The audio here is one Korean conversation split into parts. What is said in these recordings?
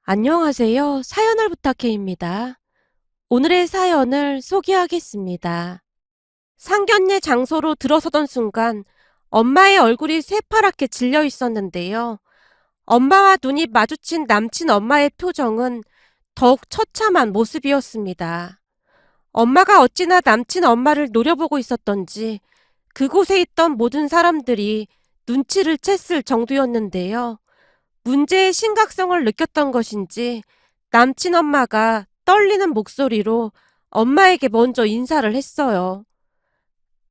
안녕하세요. 사연을 부탁해입니다. 오늘의 사연을 소개하겠습니다. 상견례 장소로 들어서던 순간 엄마의 얼굴이 새파랗게 질려 있었는데요. 엄마와 눈이 마주친 남친 엄마의 표정은 더욱 처참한 모습이었습니다. 엄마가 어찌나 남친 엄마를 노려보고 있었던지 그곳에 있던 모든 사람들이 눈치를 챘을 정도였는데요. 문제의 심각성을 느꼈던 것인지 남친 엄마가 떨리는 목소리로 엄마에게 먼저 인사를 했어요.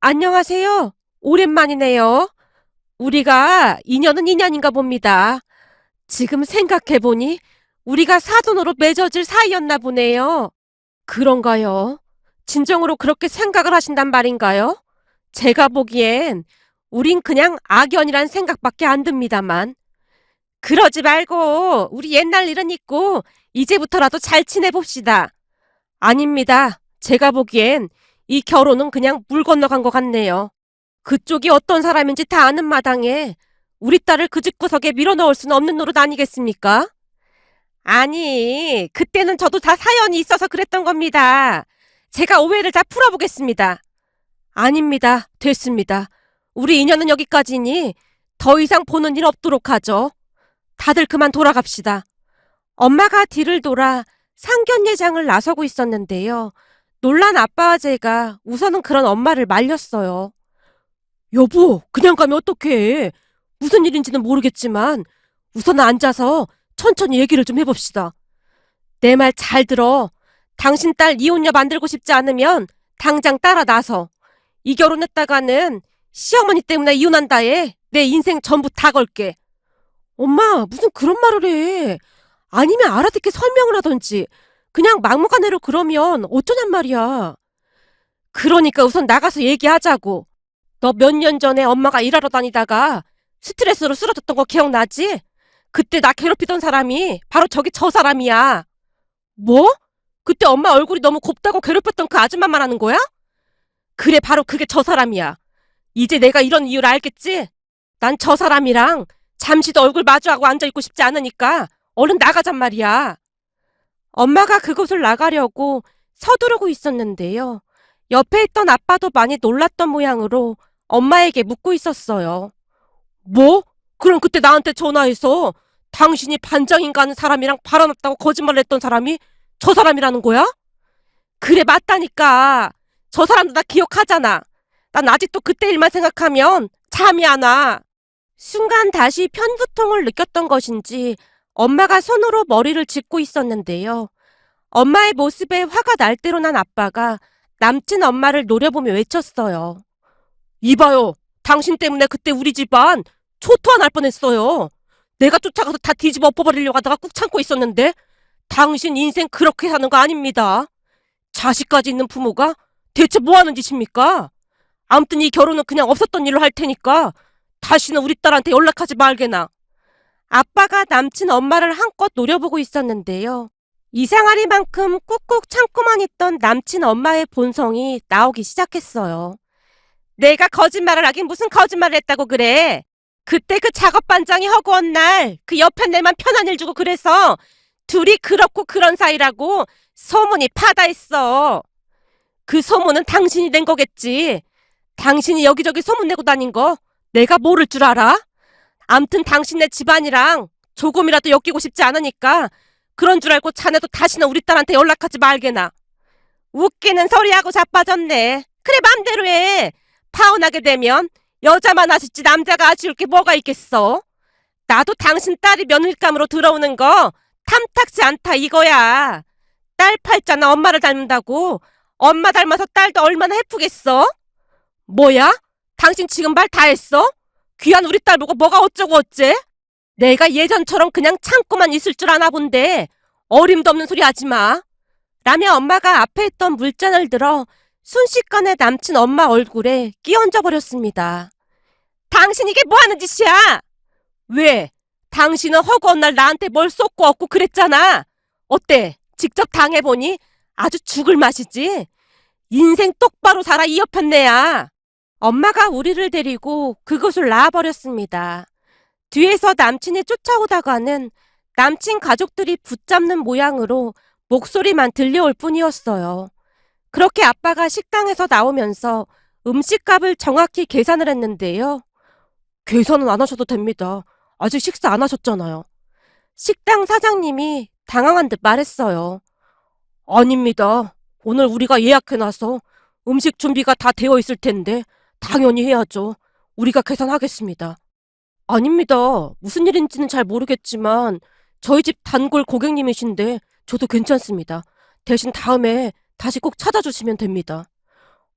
안녕하세요. 오랜만이네요. 우리가 인연은 인연인가 봅니다. 지금 생각해보니 우리가 사돈으로 맺어질 사이였나 보네요. 그런가요? 진정으로 그렇게 생각을 하신단 말인가요? 제가 보기엔 우린 그냥 악연이란 생각밖에 안 듭니다만. 그러지 말고 우리 옛날 일은 잊고 이제부터라도 잘 지내봅시다. 아닙니다. 제가 보기엔 이 결혼은 그냥 물 건너간 것 같네요. 그쪽이 어떤 사람인지 다 아는 마당에 우리 딸을 그 집구석에 밀어넣을 수는 없는 노릇 아니겠습니까? 아니, 그때는 저도 다 사연이 있어서 그랬던 겁니다. 제가 오해를 다 풀어보겠습니다. 아닙니다. 됐습니다. 우리 인연은 여기까지니 더 이상 보는 일 없도록 하죠. 다들 그만 돌아갑시다. 엄마가 뒤를 돌아 상견례장을 나서고 있었는데요. 놀란 아빠와 제가 우선은 그런 엄마를 말렸어요. 여보, 그냥 가면 어떡해. 무슨 일인지는 모르겠지만 우선 앉아서 천천히 얘기를 좀 해봅시다. 내 말 잘 들어. 당신 딸 이혼녀 만들고 싶지 않으면 당장 따라 나서. 이 결혼했다가는 시어머니 때문에 이혼한다에 내 인생 전부 다 걸게. 엄마, 무슨 그런 말을 해. 아니면 알아듣게 설명을 하던지. 그냥 막무가내로 그러면 어쩌냔 말이야. 그러니까 우선 나가서 얘기하자고. 너 몇 년 전에 엄마가 일하러 다니다가 스트레스로 쓰러졌던 거 기억나지? 그때 나 괴롭히던 사람이 바로 저 사람이야. 뭐? 그때 엄마 얼굴이 너무 곱다고 괴롭혔던 그 아줌마 말하는 거야? 그래, 바로 그게 저 사람이야. 이제 내가 이런 이유를 알겠지? 난 저 사람이랑 잠시도 얼굴 마주하고 앉아있고 싶지 않으니까 얼른 나가잔 말이야. 엄마가 그곳을 나가려고 서두르고 있었는데요. 옆에 있던 아빠도 많이 놀랐던 모양으로 엄마에게 묻고 있었어요. 뭐? 그럼 그때 나한테 전화해서 당신이 반장인가 하는 사람이랑 바람났다고 거짓말을 했던 사람이 저 사람이라는 거야? 그래, 맞다니까. 저 사람도 나 기억하잖아. 난 아직도 그때 일만 생각하면 잠이 안 와. 순간 다시 편두통을 느꼈던 것인지 엄마가 손으로 머리를 짚고 있었는데요. 엄마의 모습에 화가 날 대로 난 아빠가 남친 엄마를 노려보며 외쳤어요. 이봐요. 당신 때문에 그때 우리 집안 초토화 날 뻔했어요. 내가 쫓아가서 다 뒤집어 엎어버리려고 하다가 꾹 참고 있었는데 당신 인생 그렇게 사는 거 아닙니다. 자식까지 있는 부모가 대체 뭐 하는 짓입니까? 아무튼 이 결혼은 그냥 없었던 일로 할 테니까 다시는 우리 딸한테 연락하지 말게나. 아빠가 남친 엄마를 한껏 노려보고 있었는데요. 이상하리만큼 꾹꾹 참고만 있던 남친 엄마의 본성이 나오기 시작했어요. 내가 거짓말을 하긴 무슨 거짓말을 했다고 그래. 그때 그 작업 반장이 허구한 날 그 옆에 내만 편한 일 주고 그래서 둘이 그렇고 그런 사이라고 소문이 파다했어. 그 소문은 당신이 낸 거겠지. 당신이 여기저기 소문내고 다닌 거 내가 모를 줄 알아? 암튼 당신네 집안이랑 조금이라도 엮이고 싶지 않으니까 그런 줄 알고 자네도 다시는 우리 딸한테 연락하지 말게나. 웃기는 소리하고 자빠졌네. 그래, 맘대로 해. 파혼하게 되면 여자만 아쉽지 남자가 아쉬울 게 뭐가 있겠어. 나도 당신 딸이 며느리감으로 들어오는 거 탐탁지 않다 이거야. 딸 팔자나 엄마를 닮는다고 엄마 닮아서 딸도 얼마나 해프겠어? 뭐야? 당신 지금 말 다 했어? 귀한 우리 딸 보고 뭐가 어쩌고 어째? 내가 예전처럼 그냥 참고만 있을 줄 아나 본데 어림도 없는 소리 하지 마. 라며 엄마가 앞에 있던 물잔을 들어 순식간에 남친 엄마 얼굴에 끼얹어 버렸습니다. 당신 이게 뭐 하는 짓이야? 왜? 당신은 허구한 날 나한테 뭘 쏟고 얻고 그랬잖아. 어때? 직접 당해보니 아주 죽을 맛이지? 인생 똑바로 살아 이 여편네야. 엄마가 우리를 데리고 그곳을 나와버렸습니다. 뒤에서 남친이 쫓아오다가는 남친 가족들이 붙잡는 모양으로 목소리만 들려올 뿐이었어요. 그렇게 아빠가 식당에서 나오면서 음식값을 정확히 계산을 했는데요. 계산은 안 하셔도 됩니다. 아직 식사 안 하셨잖아요. 식당 사장님이 당황한 듯 말했어요. 아닙니다. 오늘 우리가 예약해놔서 음식 준비가 다 되어 있을 텐데 당연히 해야죠. 우리가 계산하겠습니다. 아닙니다. 무슨 일인지는 잘 모르겠지만 저희 집 단골 고객님이신데 저도 괜찮습니다. 대신 다음에 다시 꼭 찾아주시면 됩니다.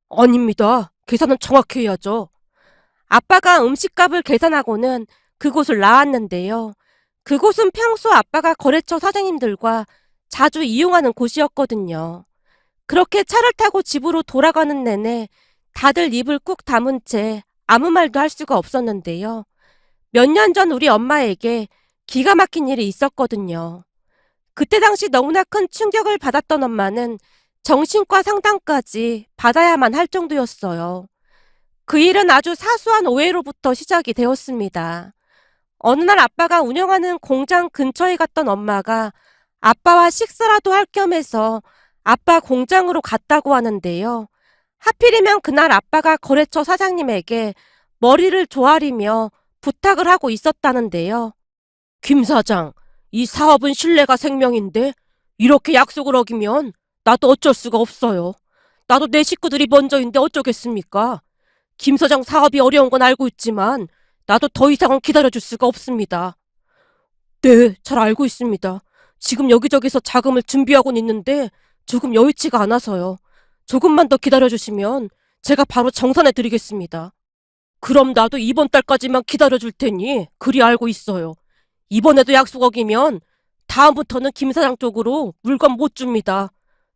아닙니다. 계산은 정확히 해야죠. 아빠가 음식값을 계산하고는 그곳을 나왔는데요. 그곳은 평소 아빠가 거래처 사장님들과 자주 이용하는 곳이었거든요. 그렇게 차를 타고 집으로 돌아가는 내내 다들 입을 꾹 다문 채 아무 말도 할 수가 없었는데요. 몇 년 전 우리 엄마에게 기가 막힌 일이 있었거든요. 그때 당시 너무나 큰 충격을 받았던 엄마는 정신과 상담까지 받아야만 할 정도였어요. 그 일은 아주 사소한 오해로부터 시작이 되었습니다. 어느 날 아빠가 운영하는 공장 근처에 갔던 엄마가 아빠와 식사라도 할 겸해서 아빠 공장으로 갔다고 하는데요. 하필이면 그날 아빠가 거래처 사장님에게 머리를 조아리며 부탁을 하고 있었다는데요. 김 사장, 이 사업은 신뢰가 생명인데 이렇게 약속을 어기면 나도 어쩔 수가 없어요. 나도 내 식구들이 먼저인데 어쩌겠습니까? 김 사장 사업이 어려운 건 알고 있지만 나도 더 이상은 기다려줄 수가 없습니다. 네, 잘 알고 있습니다. 지금 여기저기서 자금을 준비하곤 있는데 조금 여의치가 않아서요. 조금만 더 기다려주시면 제가 바로 정산해 드리겠습니다. 그럼 나도 이번 달까지만 기다려줄 테니 그리 알고 있어요. 이번에도 약속 어기면 다음부터는 김 사장 쪽으로 물건 못 줍니다.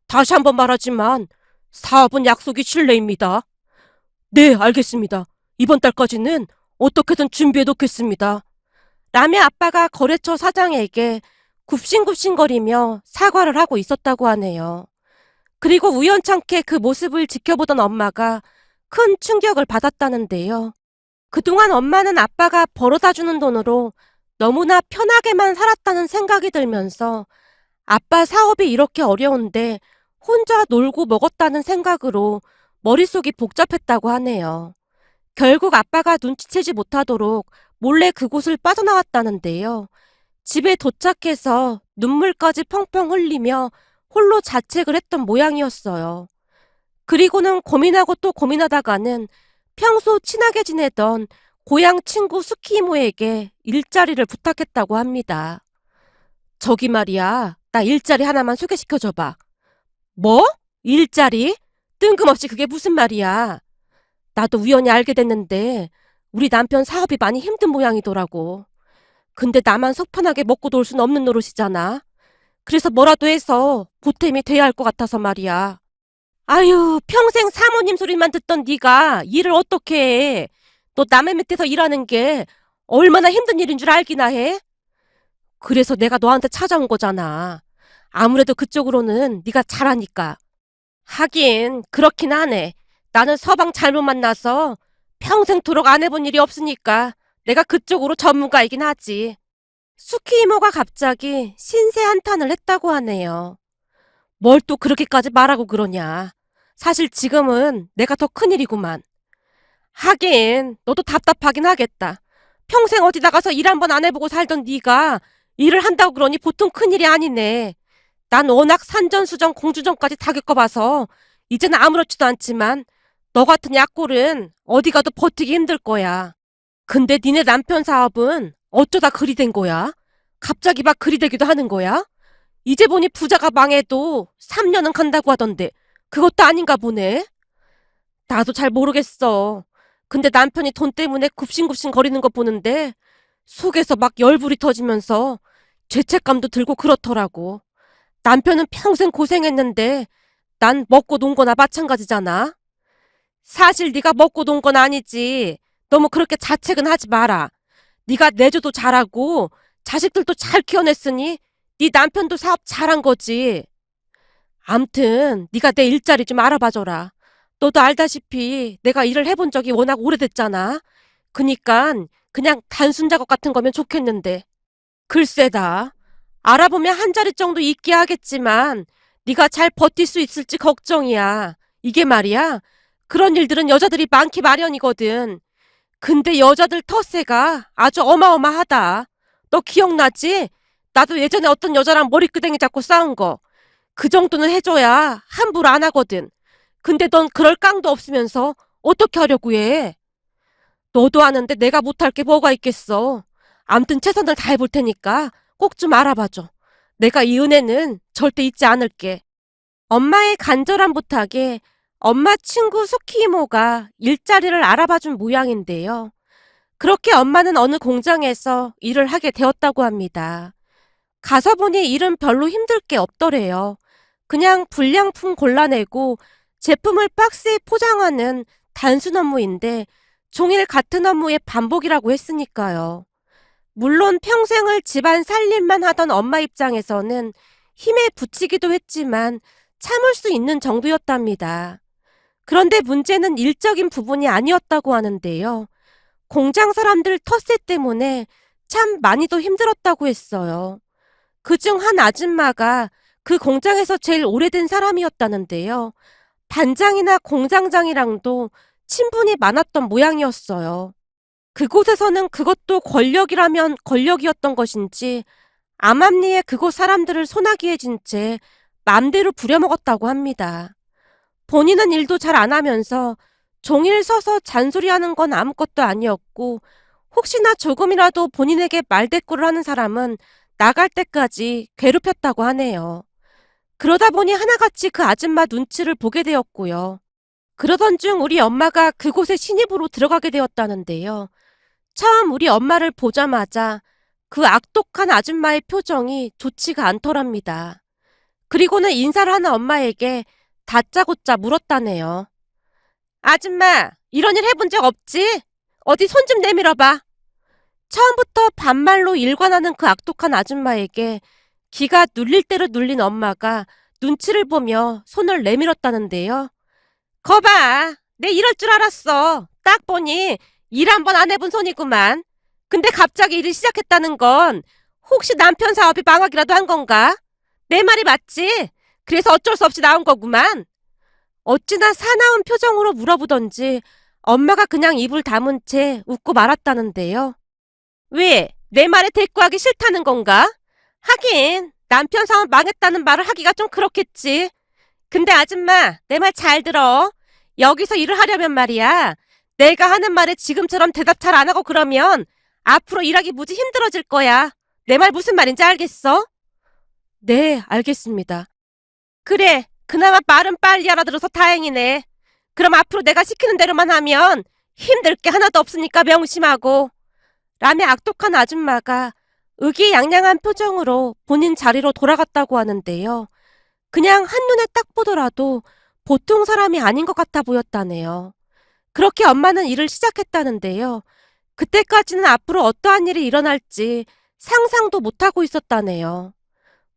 다시 한번 말하지만 사업은 약속이 신뢰입니다. 네, 알겠습니다. 이번 달까지는 어떻게든 준비해 놓겠습니다. 라며 아빠가 거래처 사장에게 굽신굽신거리며 사과를 하고 있었다고 하네요. 그리고 우연찮게 그 모습을 지켜보던 엄마가 큰 충격을 받았다는데요. 그동안 엄마는 아빠가 벌어다 주는 돈으로 너무나 편하게만 살았다는 생각이 들면서 아빠 사업이 이렇게 어려운데 혼자 놀고 먹었다는 생각으로 머릿속이 복잡했다고 하네요. 결국 아빠가 눈치채지 못하도록 몰래 그곳을 빠져나왔다는데요. 집에 도착해서 눈물까지 펑펑 흘리며 홀로 자책을 했던 모양이었어요. 그리고는 고민하고 또 고민하다가는 평소 친하게 지내던 고향 친구 스키 이모에게 일자리를 부탁했다고 합니다. 저기 말이야, 나 일자리 하나만 소개시켜줘봐. 뭐? 일자리? 뜬금없이 그게 무슨 말이야? 나도 우연히 알게 됐는데 우리 남편 사업이 많이 힘든 모양이더라고. 근데 나만 속 편하게 먹고 놀 순 없는 노릇이잖아. 그래서 뭐라도 해서 보탬이 돼야 할 것 같아서 말이야. 아유, 평생 사모님 소리만 듣던 네가 일을 어떻게 해? 너 남의 밑에서 일하는 게 얼마나 힘든 일인 줄 알기나 해? 그래서 내가 너한테 찾아온 거잖아. 아무래도 그쪽으로는 네가 잘하니까. 하긴 그렇긴 하네. 나는 서방 잘못 만나서 평생토록 안 해본 일이 없으니까 내가 그쪽으로 전문가이긴 하지. 수키 이모가 갑자기 신세 한탄을 했다고 하네요. 뭘 또 그렇게까지 말하고 그러냐. 사실 지금은 내가 더 큰일이구만. 하긴 너도 답답하긴 하겠다. 평생 어디 나가서 일 한 번 안 해보고 살던 네가 일을 한다고 그러니 보통 큰일이 아니네. 난 워낙 산전수전 공주전까지 다 겪어봐서 이제는 아무렇지도 않지만 너 같은 약골은 어디 가도 버티기 힘들 거야. 근데 니네 남편 사업은 어쩌다 그리 된 거야? 갑자기 막 그리 되기도 하는 거야? 이제 보니 부자가 망해도 3년은 간다고 하던데 그것도 아닌가 보네. 나도 잘 모르겠어. 근데 남편이 돈 때문에 굽신굽신 거리는 거 보는데 속에서 막 열불이 터지면서 죄책감도 들고 그렇더라고. 남편은 평생 고생했는데 난 먹고 논 거나 마찬가지잖아. 사실 네가 먹고 논 건 아니지. 너무 그렇게 자책은 하지 마라. 네가 내조도 잘하고 자식들도 잘 키워냈으니 네 남편도 사업 잘한 거지. 암튼 네가 내 일자리 좀 알아봐줘라. 너도 알다시피 내가 일을 해본 적이 워낙 오래됐잖아. 그니깐 그냥 단순 작업 같은 거면 좋겠는데. 글쎄다. 알아보면 한 자리 정도 있게 하겠지만 네가 잘 버틸 수 있을지 걱정이야. 이게 말이야. 그런 일들은 여자들이 많기 마련이거든. 근데 여자들 텃세가 아주 어마어마하다. 너 기억나지? 나도 예전에 어떤 여자랑 머리끄댕이 잡고 싸운 거. 그 정도는 해줘야 함부로 안 하거든. 근데 넌 그럴 깡도 없으면서 어떻게 하려고 해? 너도 아는데 내가 못할 게 뭐가 있겠어. 암튼 최선을 다해볼 테니까 꼭 좀 알아봐줘. 내가 이 은혜는 절대 잊지 않을게. 엄마의 간절한 부탁에 엄마 친구 수키 이모가 일자리를 알아봐준 모양인데요. 그렇게 엄마는 어느 공장에서 일을 하게 되었다고 합니다. 가서 보니 일은 별로 힘들 게 없더래요. 그냥 불량품 골라내고 제품을 박스에 포장하는 단순 업무인데 종일 같은 업무의 반복이라고 했으니까요. 물론 평생을 집안 살림만 하던 엄마 입장에서는 힘에 부치기도 했지만 참을 수 있는 정도였답니다. 그런데 문제는 일적인 부분이 아니었다고 하는데요. 공장 사람들 텃세 때문에 참 많이도 힘들었다고 했어요. 그중 한 아줌마가 그 공장에서 제일 오래된 사람이었다는데요. 반장이나 공장장이랑도 친분이 많았던 모양이었어요. 그곳에서는 그것도 권력이라면 권력이었던 것인지 암암리에 그곳 사람들을 소나기에 진 채 맘대로 부려먹었다고 합니다. 본인은 일도 잘 안 하면서 종일 서서 잔소리하는 건 아무것도 아니었고 혹시나 조금이라도 본인에게 말대꾸를 하는 사람은 나갈 때까지 괴롭혔다고 하네요. 그러다 보니 하나같이 그 아줌마 눈치를 보게 되었고요. 그러던 중 우리 엄마가 그곳에 신입으로 들어가게 되었다는데요. 처음 우리 엄마를 보자마자 그 악독한 아줌마의 표정이 좋지가 않더랍니다. 그리고는 인사를 하는 엄마에게 다짜고짜 물었다네요. 아줌마, 이런 일 해본 적 없지? 어디 손 좀 내밀어봐. 처음부터 반말로 일관하는 그 악독한 아줌마에게 기가 눌릴 대로 눌린 엄마가 눈치를 보며 손을 내밀었다는데요. 거봐, 내 이럴 줄 알았어. 딱 보니 일 한 번 안 해본 손이구만. 근데 갑자기 일을 시작했다는 건 혹시 남편 사업이 망하기라도 한 건가? 내 말이 맞지? 그래서 어쩔 수 없이 나온 거구만. 어찌나 사나운 표정으로 물어보던지 엄마가 그냥 입을 다문 채 웃고 말았다는데요. 왜? 내 말에 대꾸하기 싫다는 건가? 하긴 남편 사업 망했다는 말을 하기가 좀 그렇겠지. 근데 아줌마, 내 말 잘 들어. 여기서 일을 하려면 말이야. 내가 하는 말에 지금처럼 대답 잘 안 하고 그러면 앞으로 일하기 무지 힘들어질 거야. 내 말 무슨 말인지 알겠어? 네, 알겠습니다. 그래, 그나마 말은 빨리 알아들어서 다행이네. 그럼 앞으로 내가 시키는 대로만 하면 힘들 게 하나도 없으니까 명심하고. 라며 악독한 아줌마가 의기양양한 표정으로 본인 자리로 돌아갔다고 하는데요. 그냥 한눈에 딱 보더라도 보통 사람이 아닌 것 같아 보였다네요. 그렇게 엄마는 일을 시작했다는데요. 그때까지는 앞으로 어떠한 일이 일어날지 상상도 못하고 있었다네요.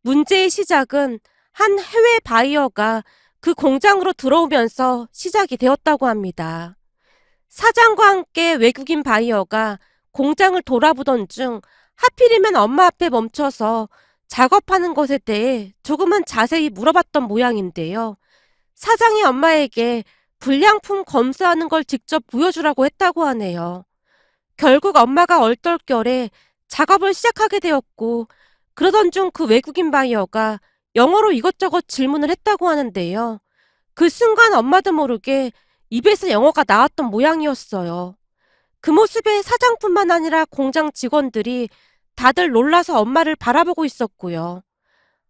문제의 시작은 한 해외 바이어가 그 공장으로 들어오면서 시작이 되었다고 합니다. 사장과 함께 외국인 바이어가 공장을 돌아보던 중 하필이면 엄마 앞에 멈춰서 작업하는 것에 대해 조금은 자세히 물어봤던 모양인데요. 사장이 엄마에게 불량품 검사하는 걸 직접 보여주라고 했다고 하네요. 결국 엄마가 얼떨결에 작업을 시작하게 되었고 그러던 중 그 외국인 바이어가 영어로 이것저것 질문을 했다고 하는데요. 그 순간 엄마도 모르게 입에서 영어가 나왔던 모양이었어요. 그 모습에 사장뿐만 아니라 공장 직원들이 다들 놀라서 엄마를 바라보고 있었고요.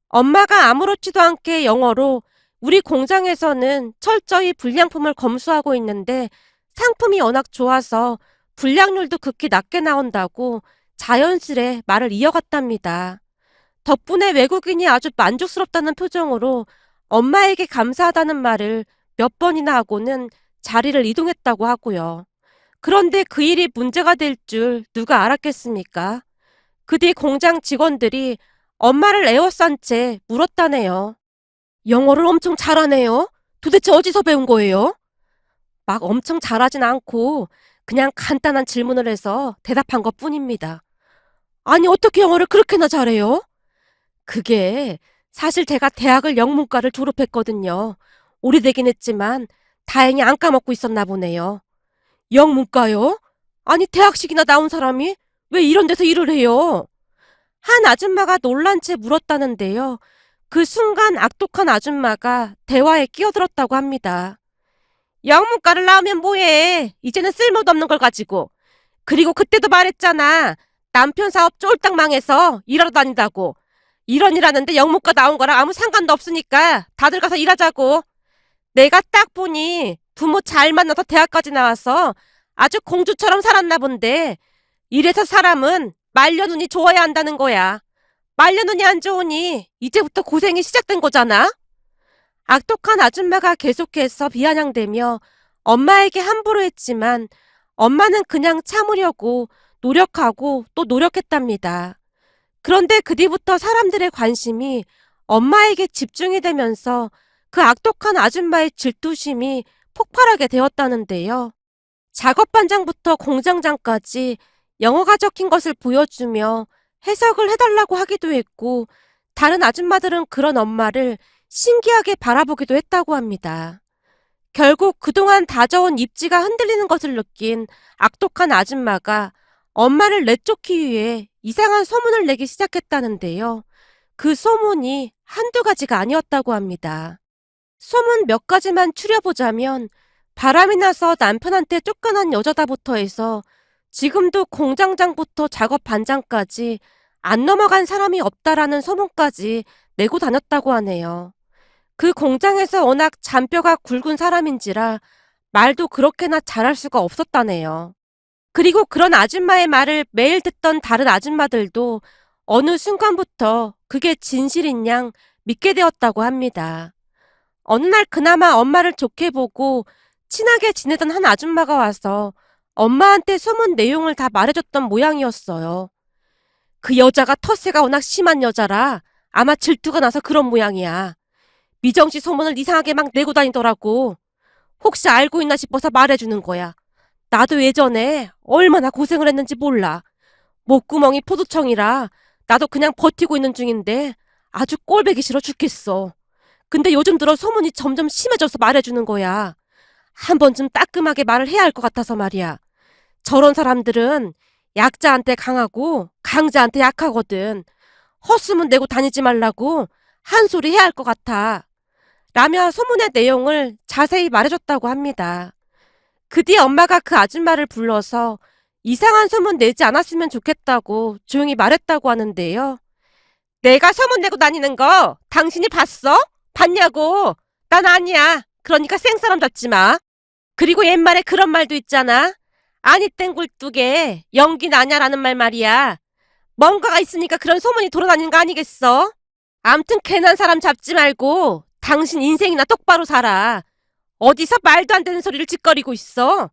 엄마가 아무렇지도 않게 영어로 우리 공장에서는 철저히 불량품을 검수하고 있는데 상품이 워낙 좋아서 불량률도 극히 낮게 나온다고 자연스레 말을 이어갔답니다. 덕분에 외국인이 아주 만족스럽다는 표정으로 엄마에게 감사하다는 말을 몇 번이나 하고는 자리를 이동했다고 하고요. 그런데 그 일이 문제가 될 줄 누가 알았겠습니까? 그 뒤 공장 직원들이 엄마를 에워싼 채 물었다네요. 영어를 엄청 잘하네요. 도대체 어디서 배운 거예요? 막 엄청 잘하진 않고 그냥 간단한 질문을 해서 대답한 것뿐입니다. 아니 어떻게 영어를 그렇게나 잘해요? 그게 사실 제가 대학을 영문과를 졸업했거든요. 오래되긴 했지만 다행히 안 까먹고 있었나 보네요. 영문과요? 아니 대학식이나 나온 사람이 왜 이런 데서 일을 해요? 한 아줌마가 놀란 채 물었다는데요. 그 순간 악독한 아줌마가 대화에 끼어들었다고 합니다. 영문과를 나오면 뭐해? 이제는 쓸모도 없는 걸 가지고. 그리고 그때도 말했잖아. 남편 사업 쫄딱 망해서 일하러 다닌다고. 이런 일 하는데 영문과 나온 거랑 아무 상관도 없으니까 다들 가서 일하자고. 내가 딱 보니 부모 잘 만나서 대학까지 나와서 아주 공주처럼 살았나 본데 이래서 사람은 말년운이 좋아야 한다는 거야. 말년운이 안 좋으니 이제부터 고생이 시작된 거잖아. 악독한 아줌마가 계속해서 비아냥대며 엄마에게 함부로 했지만 엄마는 그냥 참으려고 노력하고 또 노력했답니다. 그런데 그 뒤부터 사람들의 관심이 엄마에게 집중이 되면서 그 악독한 아줌마의 질투심이 폭발하게 되었다는데요. 작업반장부터 공장장까지 영어가 적힌 것을 보여주며 해석을 해달라고 하기도 했고, 다른 아줌마들은 그런 엄마를 신기하게 바라보기도 했다고 합니다. 결국 그동안 다져온 입지가 흔들리는 것을 느낀 악독한 아줌마가 엄마를 내쫓기 위해 이상한 소문을 내기 시작했다는데요. 그 소문이 한두 가지가 아니었다고 합니다. 소문 몇 가지만 추려보자면 바람이 나서 남편한테 쫓겨난 여자다부터 해서 지금도 공장장부터 작업 반장까지 안 넘어간 사람이 없다라는 소문까지 내고 다녔다고 하네요. 그 공장에서 워낙 잔뼈가 굵은 사람인지라 말도 그렇게나 잘할 수가 없었다네요. 그리고 그런 아줌마의 말을 매일 듣던 다른 아줌마들도 어느 순간부터 그게 진실인 양 믿게 되었다고 합니다. 어느 날 그나마 엄마를 좋게 보고 친하게 지내던 한 아줌마가 와서 엄마한테 소문 내용을 다 말해줬던 모양이었어요. 그 여자가 텃세가 워낙 심한 여자라 아마 질투가 나서 그런 모양이야. 미정 씨 소문을 이상하게 막 내고 다니더라고. 혹시 알고 있나 싶어서 말해주는 거야. 나도 예전에 얼마나 고생을 했는지 몰라. 목구멍이 포도청이라 나도 그냥 버티고 있는 중인데 아주 꼴보기 싫어 죽겠어. 근데 요즘 들어 소문이 점점 심해져서 말해주는 거야. 한 번쯤 따끔하게 말을 해야 할 것 같아서 말이야. 저런 사람들은 약자한테 강하고 강자한테 약하거든. 헛소문 내고 다니지 말라고 한 소리 해야 할 것 같아. 라며 소문의 내용을 자세히 말해줬다고 합니다. 그 뒤 엄마가 그 아줌마를 불러서 이상한 소문 내지 않았으면 좋겠다고 조용히 말했다고 하는데요. 내가 소문 내고 다니는 거 당신이 봤어? 봤냐고. 난 아니야. 그러니까 생사람 잡지 마. 그리고 옛말에 그런 말도 있잖아. 아니 땡 굴뚝에 연기 나냐라는 말 말이야. 뭔가가 있으니까 그런 소문이 돌아다니는 거 아니겠어? 암튼 괜한 사람 잡지 말고 당신 인생이나 똑바로 살아. 어디서 말도 안 되는 소리를 짓거리고 있어.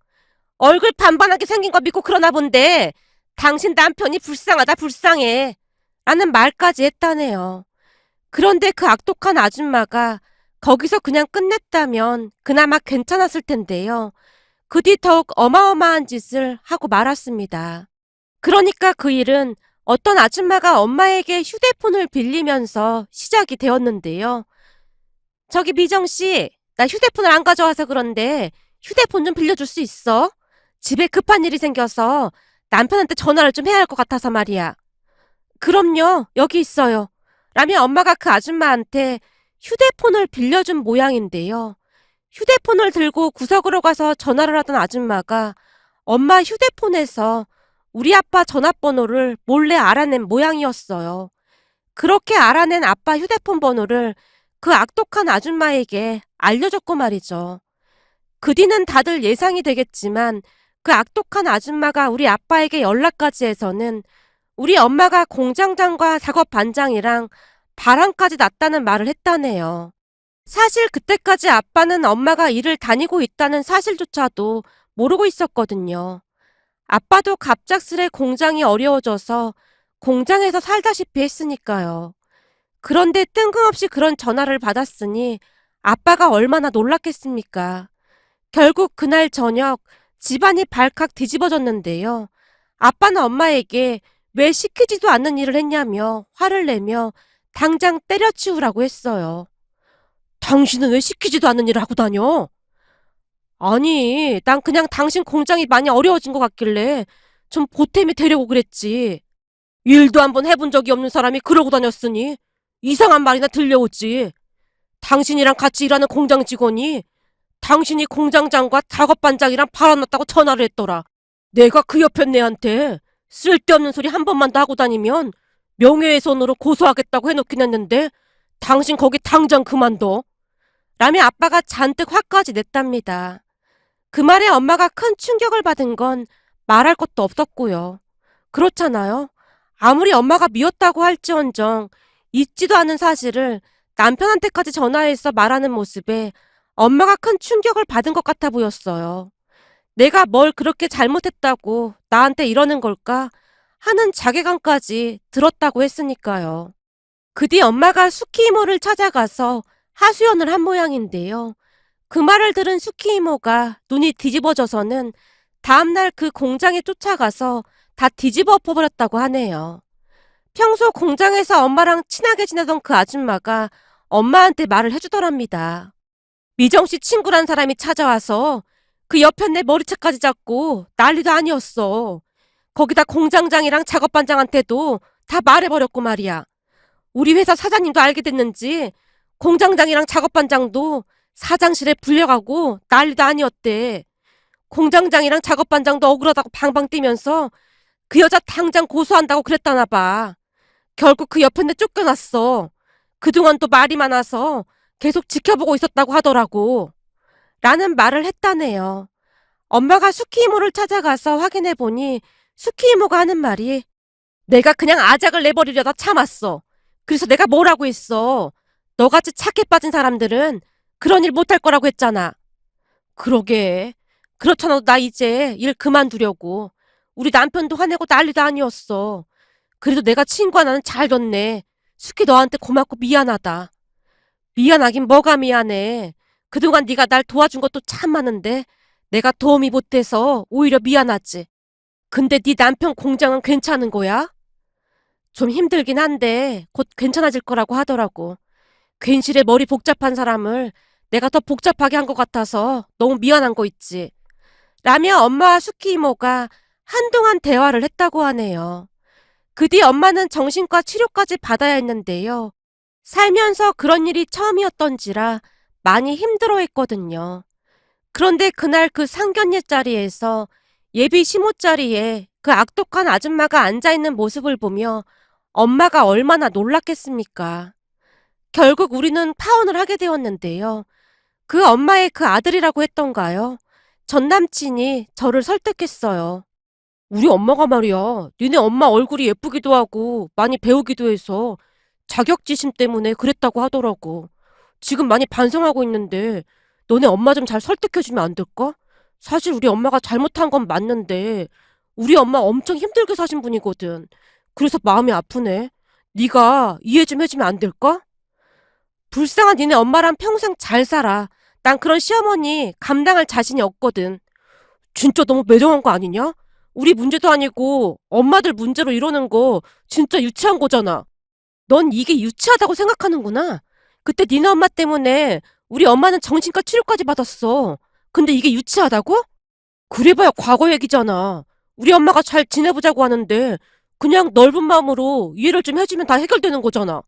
얼굴 반반하게 생긴 거 믿고 그러나 본데 당신 남편이 불쌍하다 불쌍해. 라는 말까지 했다네요. 그런데 그 악독한 아줌마가 거기서 그냥 끝냈다면 그나마 괜찮았을 텐데요. 그 뒤 더욱 어마어마한 짓을 하고 말았습니다. 그러니까 그 일은 어떤 아줌마가 엄마에게 휴대폰을 빌리면서 시작이 되었는데요. 저기 미정 씨, 나 휴대폰을 안 가져와서 그런데 휴대폰 좀 빌려줄 수 있어? 집에 급한 일이 생겨서 남편한테 전화를 좀 해야 할 것 같아서 말이야. 그럼요, 여기 있어요. 라며 엄마가 그 아줌마한테 휴대폰을 빌려준 모양인데요. 휴대폰을 들고 구석으로 가서 전화를 하던 아줌마가 엄마 휴대폰에서 우리 아빠 전화번호를 몰래 알아낸 모양이었어요. 그렇게 알아낸 아빠 휴대폰 번호를 그 악독한 아줌마에게 알려줬고 말이죠. 그 뒤는 다들 예상이 되겠지만 그 악독한 아줌마가 우리 아빠에게 연락까지 해서는 우리 엄마가 공장장과 작업 반장이랑 바람까지 났다는 말을 했다네요. 사실 그때까지 아빠는 엄마가 일을 다니고 있다는 사실조차도 모르고 있었거든요. 아빠도 갑작스레 공장이 어려워져서 공장에서 살다시피 했으니까요. 그런데 뜬금없이 그런 전화를 받았으니 아빠가 얼마나 놀랐겠습니까? 결국 그날 저녁 집안이 발칵 뒤집어졌는데요. 아빠는 엄마에게 왜 시키지도 않는 일을 했냐며 화를 내며 당장 때려치우라고 했어요. 당신은 왜 시키지도 않는 일을 하고 다녀? 아니, 난 그냥 당신 공장이 많이 어려워진 것 같길래 좀 보탬이 되려고 그랬지. 일도 한번 해본 적이 없는 사람이 그러고 다녔으니 이상한 말이나 들려오지. 당신이랑 같이 일하는 공장 직원이 당신이 공장장과 작업반장이랑 바람났다고 전화를 했더라. 내가 그 옆에 애한테 쓸데없는 소리 한 번만 더 하고 다니면 명예훼손으로 고소하겠다고 해놓긴 했는데 당신 거기 당장 그만둬. 라며 아빠가 잔뜩 화까지 냈답니다. 그 말에 엄마가 큰 충격을 받은 건 말할 것도 없었고요. 그렇잖아요. 아무리 엄마가 미웠다고 할지언정 잊지도 않은 사실을 남편한테까지 전화해서 말하는 모습에 엄마가 큰 충격을 받은 것 같아 보였어요. 내가 뭘 그렇게 잘못했다고 나한테 이러는 걸까 하는 자괴감까지 들었다고 했으니까요. 그 뒤 엄마가 수키 이모를 찾아가서 하소연을 한 모양인데요. 그 말을 들은 수키 이모가 눈이 뒤집어져서는 다음날 그 공장에 쫓아가서 다 뒤집어 엎어버렸다고 하네요. 평소 공장에서 엄마랑 친하게 지내던 그 아줌마가 엄마한테 말을 해주더랍니다. 미정씨 친구란 사람이 찾아와서 그 옆에 내 머리채까지 잡고 난리도 아니었어. 거기다 공장장이랑 작업반장한테도 다 말해버렸고 말이야. 우리 회사 사장님도 알게 됐는지 공장장이랑 작업반장도 사장실에 불려가고 난리도 아니었대. 공장장이랑 작업반장도 억울하다고 방방 뛰면서 그 여자 당장 고소한다고 그랬다나 봐. 결국 그 옆에 내 쫓겨났어. 그동안 또 말이 많아서 계속 지켜보고 있었다고 하더라고. 라는 말을 했다네요. 엄마가 수키 이모를 찾아가서 확인해보니 수키 이모가 하는 말이 내가 그냥 아작을 내버리려다 참았어. 그래서 내가 뭐라고 했어. 너같이 착해 빠진 사람들은 그런 일 못할 거라고 했잖아. 그러게. 그렇잖아. 나 이제 일 그만두려고. 우리 남편도 화내고 난리도 아니었어. 그래도 내가 친구 하나는 잘 뒀네. 수키 너한테 고맙고 미안하다. 미안하긴 뭐가 미안해. 그동안 네가 날 도와준 것도 참 많은데 내가 도움이 못 돼서 오히려 미안하지. 근데 네 남편 공장은 괜찮은 거야? 좀 힘들긴 한데 곧 괜찮아질 거라고 하더라고. 괜시레 머리 복잡한 사람을 내가 더 복잡하게 한 것 같아서 너무 미안한 거 있지. 라며 엄마와 수키 이모가 한동안 대화를 했다고 하네요. 그 뒤 엄마는 정신과 치료까지 받아야 했는데요. 살면서 그런 일이 처음이었던지라 많이 힘들어했거든요. 그런데 그날 그 상견례 자리에서 예비 시모 자리에 그 악독한 아줌마가 앉아있는 모습을 보며 엄마가 얼마나 놀랐겠습니까? 결국 우리는 파혼을 하게 되었는데요. 그 엄마의 그 아들이라고 했던가요? 전 남친이 저를 설득했어요. 우리 엄마가 말이야, 니네 엄마 얼굴이 예쁘기도 하고 많이 배우기도 해서 자격지심 때문에 그랬다고 하더라고. 지금 많이 반성하고 있는데 너네 엄마 좀 잘 설득해주면 안 될까? 사실 우리 엄마가 잘못한 건 맞는데 우리 엄마 엄청 힘들게 사신 분이거든. 그래서 마음이 아프네. 네가 이해 좀 해주면 안 될까? 불쌍한 니네 엄마랑 평생 잘 살아. 난 그런 시어머니 감당할 자신이 없거든. 진짜 너무 매정한 거 아니냐? 우리 문제도 아니고 엄마들 문제로 이러는 거 진짜 유치한 거잖아. 넌 이게 유치하다고 생각하는구나. 그때 니네 엄마 때문에 우리 엄마는 정신과 치료까지 받았어. 근데 이게 유치하다고? 그래봐야 과거 얘기잖아. 우리 엄마가 잘 지내보자고 하는데 그냥 넓은 마음으로 이해를 좀 해주면 다 해결되는 거잖아.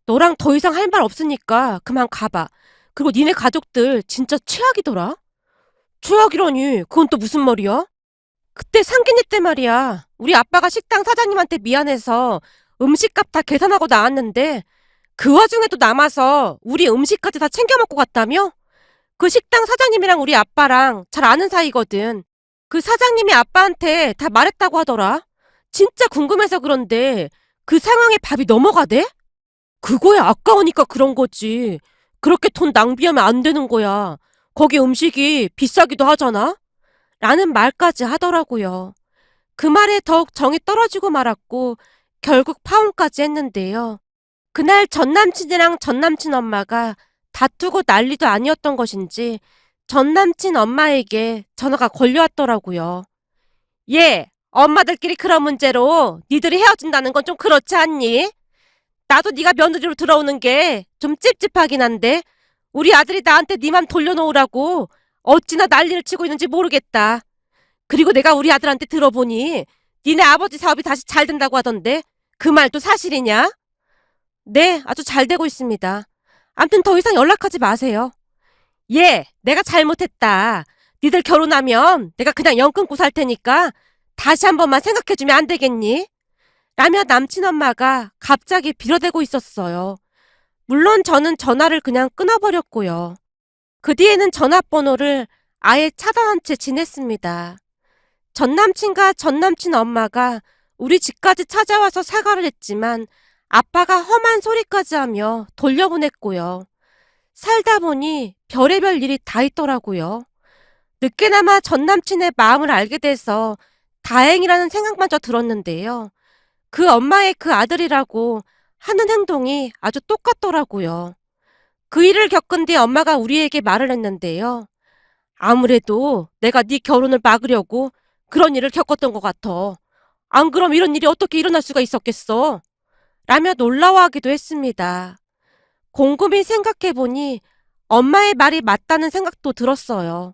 너랑 더 이상 할 말 없으니까 그만 가봐. 그리고 니네 가족들 진짜 최악이더라? 최악이라니 그건 또 무슨 말이야? 그때 상견례 때 말이야. 우리 아빠가 식당 사장님한테 미안해서 음식값 다 계산하고 나왔는데 그 와중에도 남아서 우리 음식까지 다 챙겨 먹고 갔다며? 그 식당 사장님이랑 우리 아빠랑 잘 아는 사이거든. 그 사장님이 아빠한테 다 말했다고 하더라. 진짜 궁금해서 그런데 그 상황에 밥이 넘어가대? 그거야 아까우니까 그런 거지. 그렇게 돈 낭비하면 안 되는 거야. 거기 음식이 비싸기도 하잖아? 라는 말까지 하더라고요. 그 말에 더욱 정이 떨어지고 말았고 결국 파혼까지 했는데요. 그날 전남친이랑 전남친 엄마가 다투고 난리도 아니었던 것인지 전남친 엄마에게 전화가 걸려왔더라고요. 엄마들끼리 그런 문제로 니들이 헤어진다는 건 좀 그렇지 않니? 나도 네가 며느리로 들어오는 게 좀 찝찝하긴 한데 우리 아들이 나한테 네 맘 돌려놓으라고 어찌나 난리를 치고 있는지 모르겠다. 그리고 내가 우리 아들한테 들어보니 니네 아버지 사업이 다시 잘 된다고 하던데 그 말도 사실이냐? 네, 아주 잘 되고 있습니다. 암튼 더 이상 연락하지 마세요. 예, 내가 잘못했다. 니들 결혼하면 내가 그냥 연 끊고 살 테니까 다시 한 번만 생각해주면 안 되겠니? 라며 남친 엄마가 갑자기 빌어대고 있었어요. 물론 저는 전화를 그냥 끊어버렸고요. 그 뒤에는 전화번호를 아예 차단한 채 지냈습니다. 전 남친과 전 남친 엄마가 우리 집까지 찾아와서 사과를 했지만 아빠가 험한 소리까지 하며 돌려보냈고요. 살다 보니 별의별 일이 다 있더라고요. 늦게나마 전 남친의 마음을 알게 돼서 다행이라는 생각마저 들었는데요. 그 엄마의 그 아들이라고 하는 행동이 아주 똑같더라고요. 그 일을 겪은 뒤 엄마가 우리에게 말을 했는데요. 아무래도 내가 네 결혼을 막으려고 그런 일을 겪었던 것 같아. 안 그럼 이런 일이 어떻게 일어날 수가 있었겠어? 라며 놀라워하기도 했습니다. 곰곰이 생각해보니 엄마의 말이 맞다는 생각도 들었어요.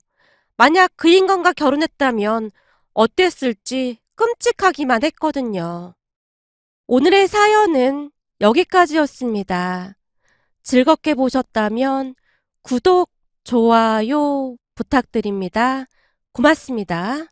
만약 그 인간과 결혼했다면 어땠을지 끔찍하기만 했거든요. 오늘의 사연은 여기까지였습니다. 즐겁게 보셨다면 구독, 좋아요 부탁드립니다. 고맙습니다.